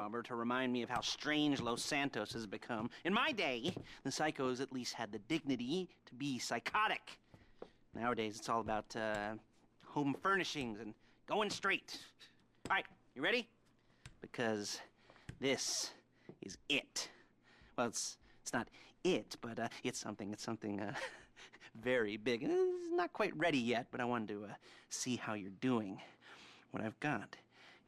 robber to remind me of how strange Los Santos has become. In my day, the psychos at least had the dignity to be psychotic. Nowadays, it's all about home furnishings and going straight. All right, you ready? Because this is it. Well, it's not it, but it's something very big. It's not quite ready yet, but I wanted to see how you're doing. What I've got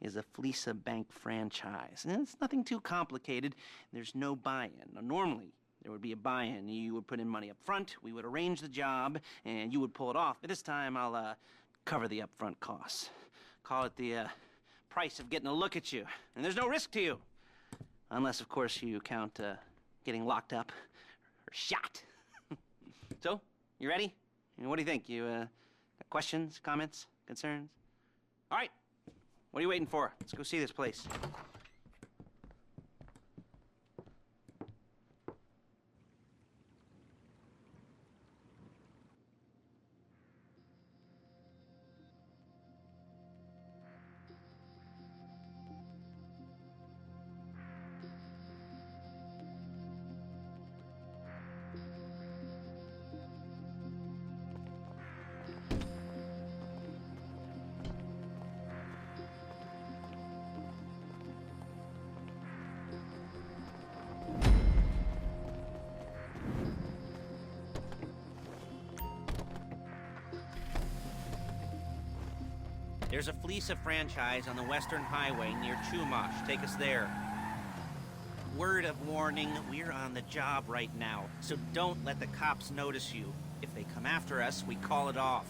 is a Fleesa Bank franchise. And it's nothing too complicated. There's no buy-in. Now, normally, there would be a buy-in. You would put in money up front, we would arrange the job, and you would pull it off. But this time, I'll cover the upfront costs. Call it the price of getting a look at you. And there's no risk to you. Unless, of course, you count getting locked up or shot. So, you ready? What do you think? You got questions, comments, concerns? All right. What are you waiting for? Let's go see this place. There's a Fleesa franchise on the Western Highway near Chumash. Take us there. Word of warning, we're on the job right now, so don't let the cops notice you. If they come after us, we call it off.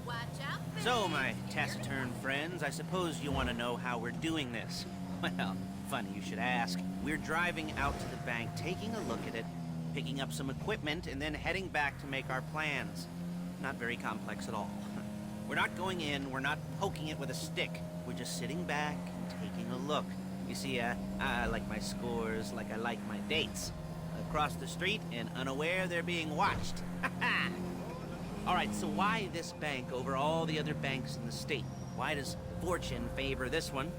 Watch out, baby. So, my taciturn friends, I suppose you want to know how we're doing this. Well, funny you should ask. We're driving out to the bank, taking a look at it, picking up some equipment, and then heading back to make our plans. Not very complex at all. We're not going in, we're not poking it with a stick. We're just sitting back and taking a look. You see, I like my scores like I like my dates. Across the street and unaware they're being watched. All right, so why this bank over all the other banks in the state? Why does fortune favor this one?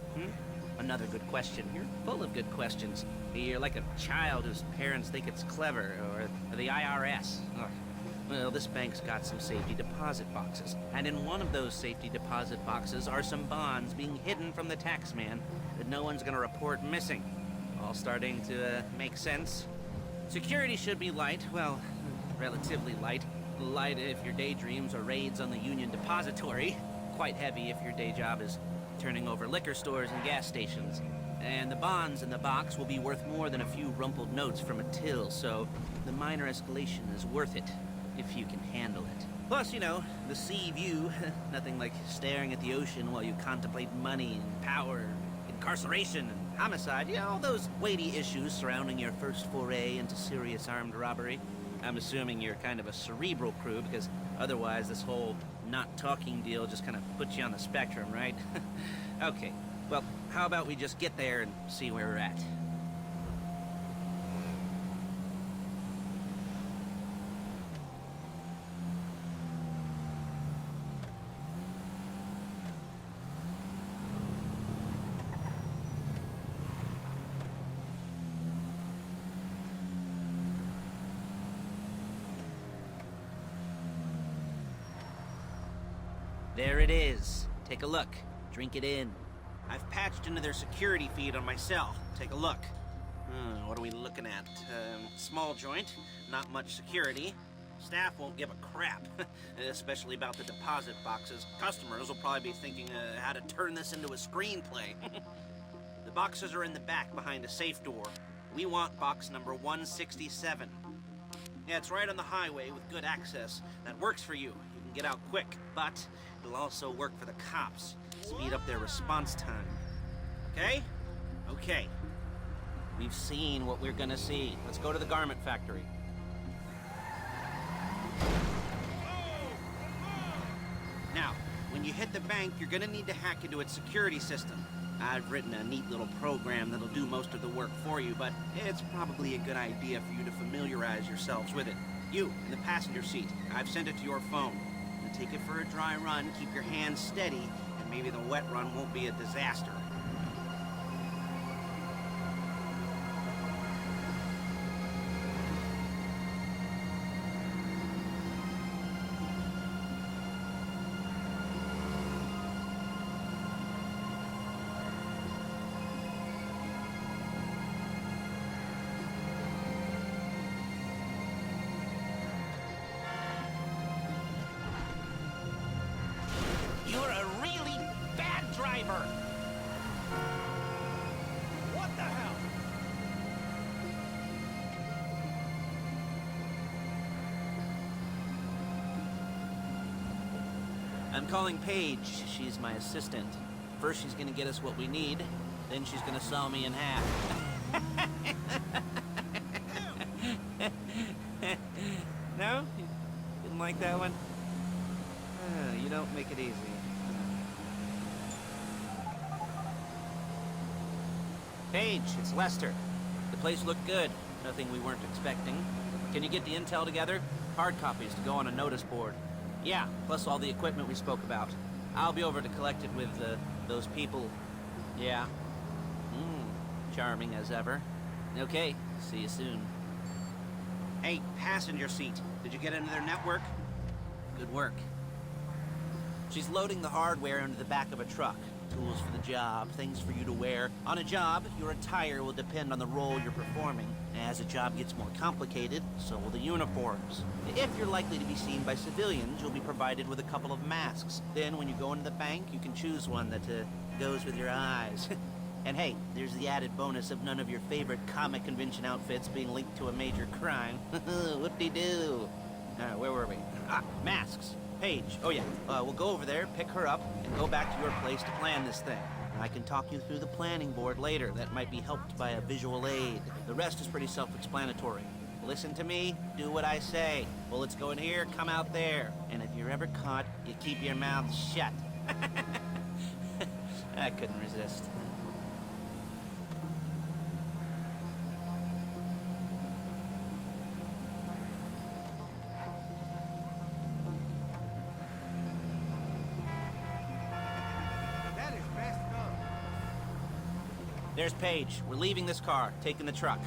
Another good question. You're full of good questions. You're like a child whose parents think it's clever, or the IRS. Ugh. Well, this bank's got some safety deposit boxes, and in one of those safety deposit boxes are some bonds being hidden from the tax man that no one's gonna report missing. All starting to make sense. Security should be light, well, relatively light. Light if your daydreams are raids on the Union Depository. Quite heavy if your day job is turning over liquor stores and gas stations. And the bonds in the box will be worth more than a few rumpled notes from a till, so the minor escalation is worth it. If you can handle it. Plus, you know, the sea view, nothing like staring at the ocean while you contemplate money and power, incarceration and homicide, you know, all those weighty issues surrounding your first foray into serious armed robbery. I'm assuming you're kind of a cerebral crew, because otherwise this whole not talking deal just kind of puts you on the spectrum, right? Okay, well, how about we just get there and see where we're at? There it is. Take a look. Drink it in. I've patched into their security feed on my cell. Take a look. What are we looking at? Small joint, not much security. Staff won't give a crap, especially about the deposit boxes. Customers will probably be thinking how to turn this into a screenplay. The boxes are in the back behind a safe door. We want box number 167. Yeah, it's right on the highway with good access. That works for you. You can get out quick, but it'll also work for the cops. Speed up their response time. Okay? Okay. We've seen what we're gonna see. Let's go to the garment factory. Now, when you hit the bank, you're gonna need to hack into its security system. I've written a neat little program that'll do most of the work for you, but it's probably a good idea for you to familiarize yourselves with it. You, in the passenger seat, I've sent it to your phone. Now take it for a dry run, keep your hands steady, and maybe the wet run won't be a disaster. I'm calling Paige. She's my assistant. First, she's gonna get us what we need. Then she's gonna saw me in half. No? You didn't like that one? You don't make it easy. Paige, it's Lester. The place looked good. Nothing we weren't expecting. Can you get the intel together? Hard copies to go on a notice board. Yeah, plus all the equipment we spoke about. I'll be over to collect it with, those people. Yeah. Charming as ever. Okay, see you soon. Hey, passenger seat. Did you get into their network? Good work. She's loading the hardware into the back of a truck. Tools for the job, things for you to wear. On a job, your attire will depend on the role you're performing. As the job gets more complicated, so will the uniforms. If you're likely to be seen by civilians, you'll be provided with a couple of masks. Then when you go into the bank, you can choose one that goes with your eyes. And hey, there's the added bonus of none of your favorite comic convention outfits being linked to a major crime. Whoop-de-doo. Where were we? Masks. Paige. Oh yeah, we'll go over there, pick her up, and go back to your place to plan this thing. I can talk you through the planning board later. That might be helped by a visual aid. The rest is pretty self-explanatory. Listen to me, do what I say. Bullets go in here, come out there. And if you're ever caught, you keep your mouth shut. I couldn't resist. There's Paige. We're leaving this car, taking the truck.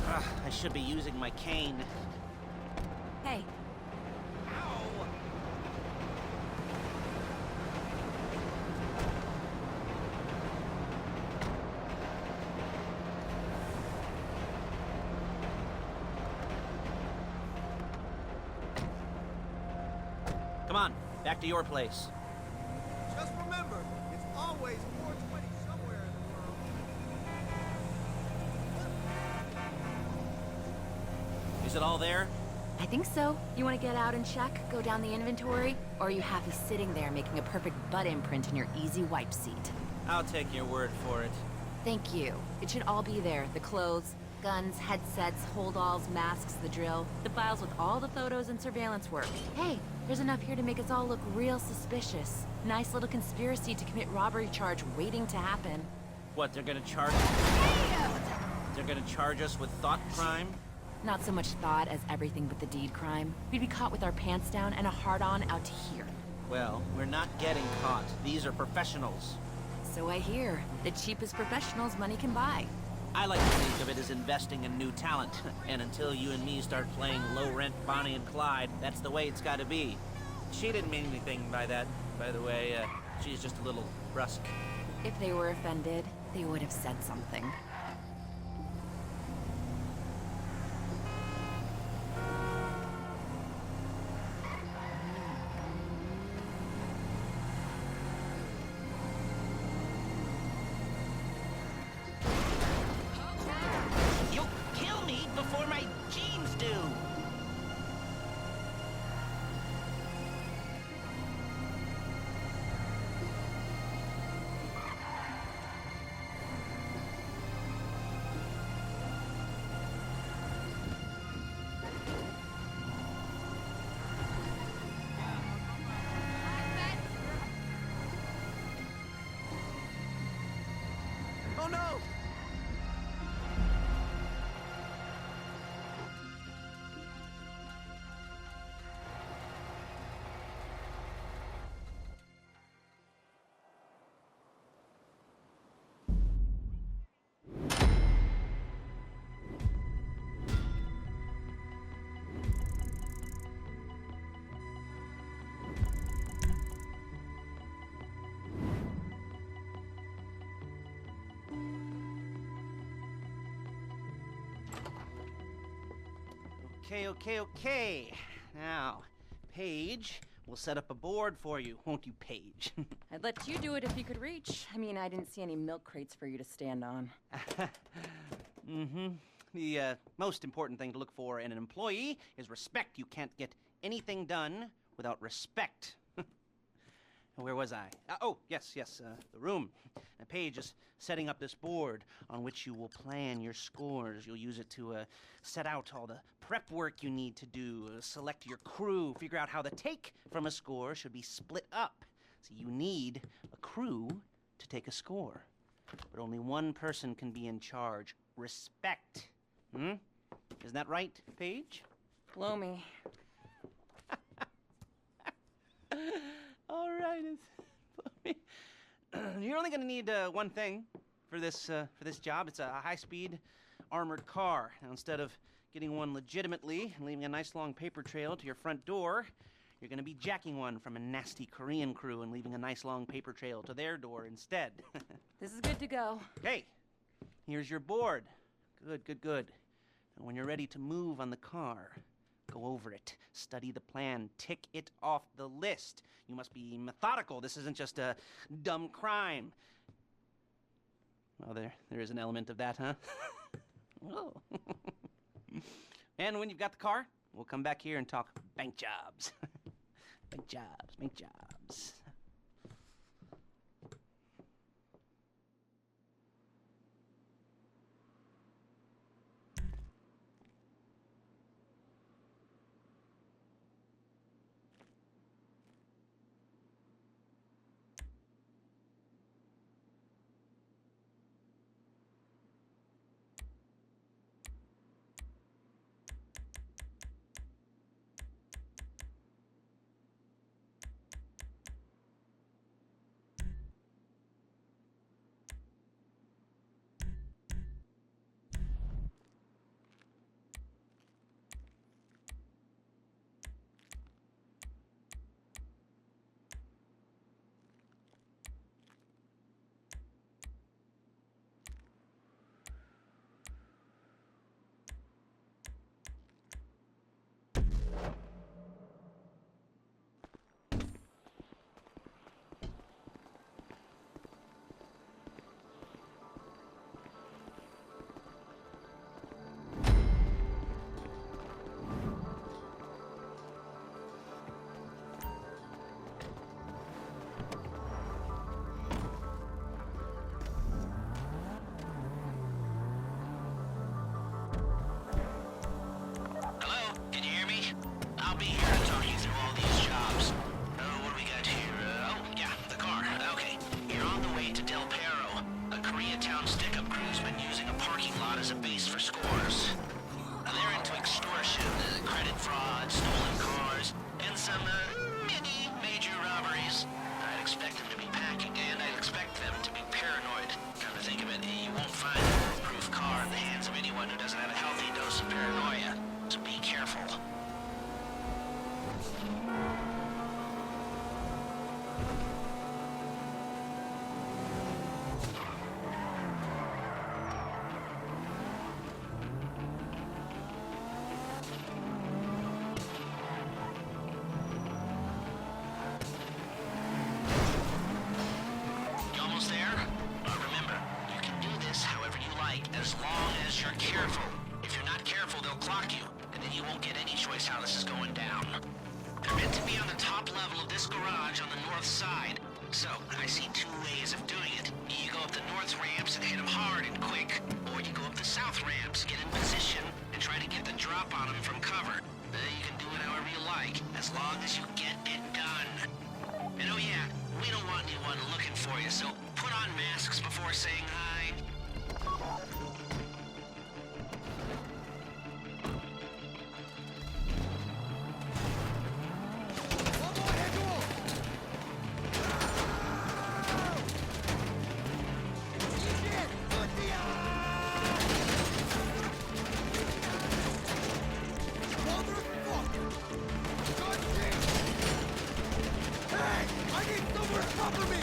I should be using my cane. Hey. Ow! Come on, back to your place. Just remember, it's always 420 somewhere in the world. Is it all there? I think so. You want to get out and check, go down the inventory? Or are you happy sitting there making a perfect butt imprint in your easy wipe seat? I'll take your word for it. Thank you. It should all be there. The clothes, guns, headsets, holdalls, masks, the drill. The files with all the photos and surveillance work. Hey, there's enough here to make us all look real suspicious. Nice little conspiracy to commit robbery charge waiting to happen. What, they're gonna charge... They're gonna charge us with thought crime? Not so much thought as everything but the deed crime. We'd be caught with our pants down and a hard-on out to here. Well, we're not getting caught. These are professionals. So I hear. The cheapest professionals money can buy. I like to think of it as investing in new talent. And until you and me start playing low-rent Bonnie and Clyde, that's the way it's gotta be. She didn't mean anything by that, by the way. She's just a little brusque. If they were offended, they would have said something. You'll kill me before my jeans do! Oh no! Okay. Now, Paige, we'll set up a board for you, won't you, Paige? I'd let you do it if you could reach. I mean, I didn't see any milk crates for you to stand on. The most important thing to look for in an employee is respect. You can't get anything done without respect. Where was I? Oh, yes, the room. And Paige is setting up this board on which you will plan your scores. You'll use it to set out all the prep work you need to do, select your crew, figure out how the take from a score should be split up. So you need a crew to take a score. But only one person can be in charge. Respect. Isn't that right, Paige? Blow me. All right. You're only going to need one thing for this job. It's a high-speed armored car. Now, instead of getting one legitimately and leaving a nice long paper trail to your front door, you're going to be jacking one from a nasty Korean crew and leaving a nice long paper trail to their door instead. This is good to go. Okay, here's your board. Good. And when you're ready to move on the car, go over it, study the plan, tick it off the list. You must be methodical. This isn't just a dumb crime. Well, there is an element of that, huh? Oh. And when you've got the car, we'll come back here and talk bank jobs. Bank jobs. as long as you're careful. If you're not careful, they'll clock you, and then you won't get any choice how this is going down. They're meant to be on the top level of this garage on the north side. So, I see two ways of doing it. You go up the north ramps and hit them hard and quick, or you go up the south ramps, get in position, and try to get the drop on them from cover. You can do it however you like, as long as you get it done. And oh yeah, we don't want anyone looking for you, so put on masks before saying hi. Hey! I need somewhere to cover me!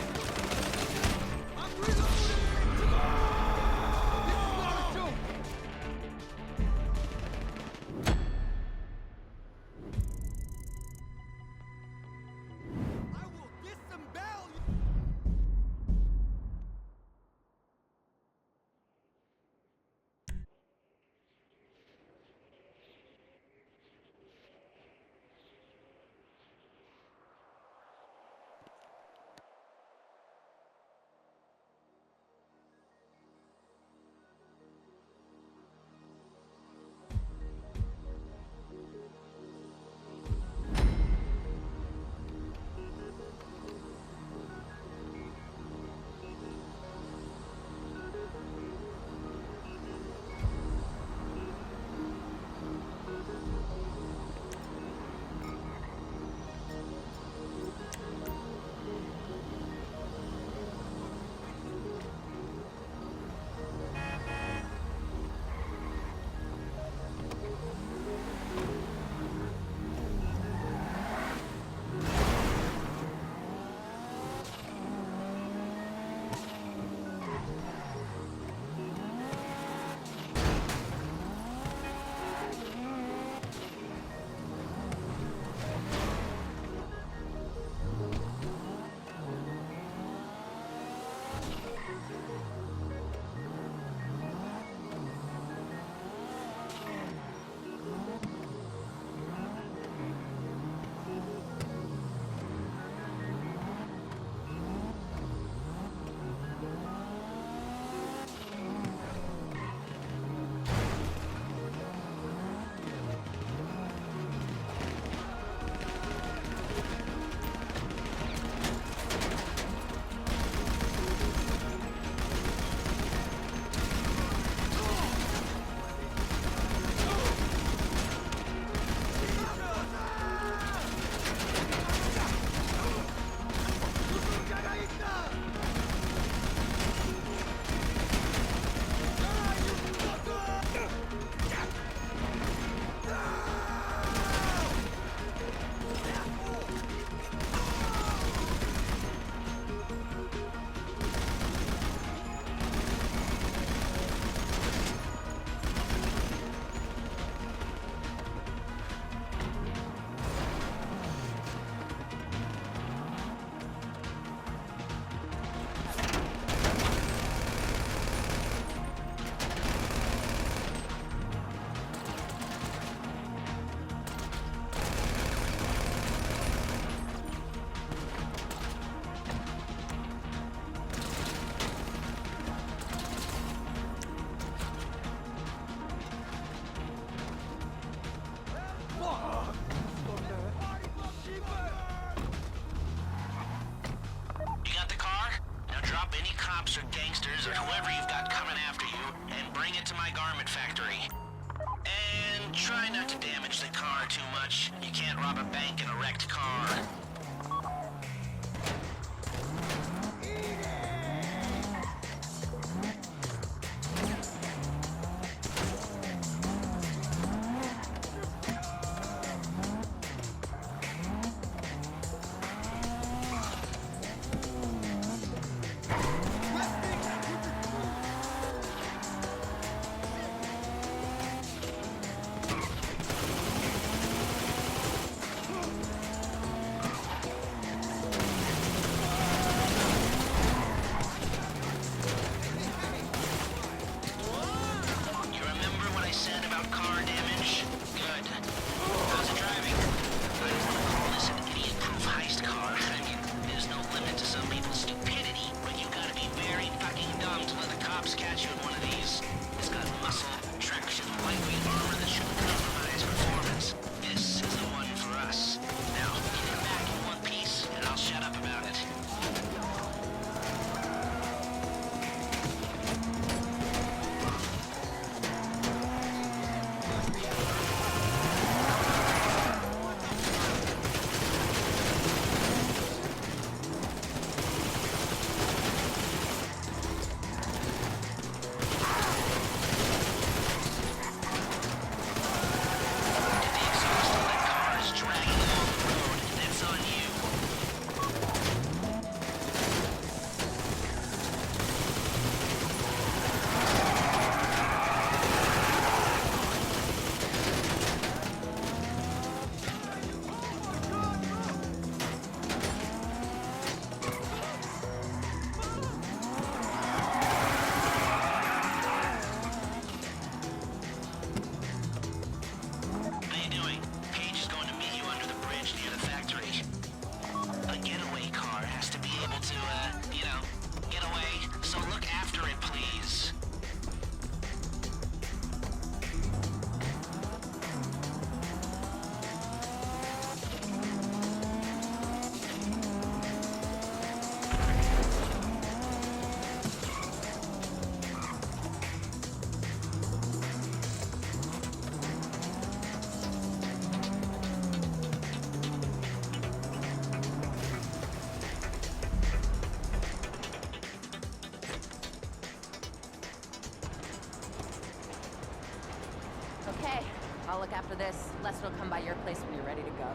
I'm reloading! You got the car? Now drop any cops or gangsters or whoever you've got coming after you and bring it to my garment factory. And try not to damage the car too much. You can't rob a bank in a wrecked car. Okay, I'll look after this. Lester will come by your place when you're ready to go.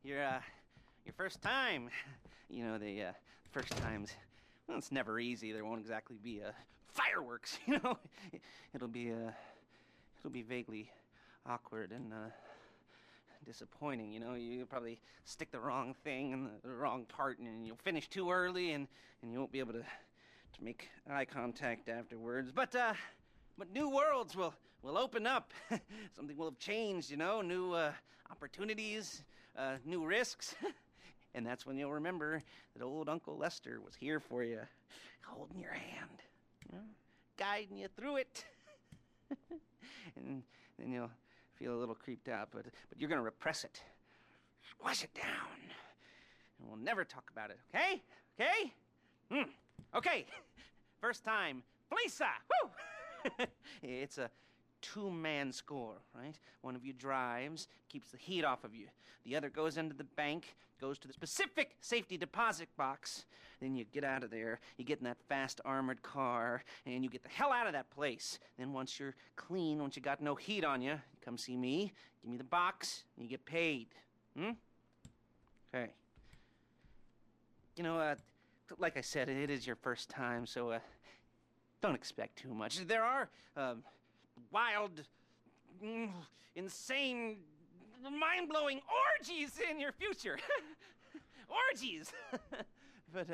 Your first time. You know, the first times, well, it's never easy. There won't exactly be fireworks, you know? It'll be vaguely awkward and disappointing, you know? You'll probably stick the wrong thing in the wrong part, and you'll finish too early, and you won't be able to make eye contact afterwards. But new worlds will open up. Something will have changed, you know? New opportunities, new risks. And that's when you'll remember that old Uncle Lester was here for you, holding your hand, you know, guiding you through it. And then you'll feel a little creeped out, but you're gonna repress it. Squash it down. And we'll never talk about it, okay? Okay? Okay. First time, Felisa! Woo! It's a two-man score, right? One of you drives, keeps the heat off of you. The other goes into the bank, goes to the specific safety deposit box. Then you get out of there, you get in that fast armored car, and you get the hell out of that place. Then once you're clean, once you got no heat on you, you come see me, give me the box, and you get paid. Okay. You know, like I said, it is your first time, so don't expect too much. There are wild, insane, mind-blowing orgies in your future. Orgies! But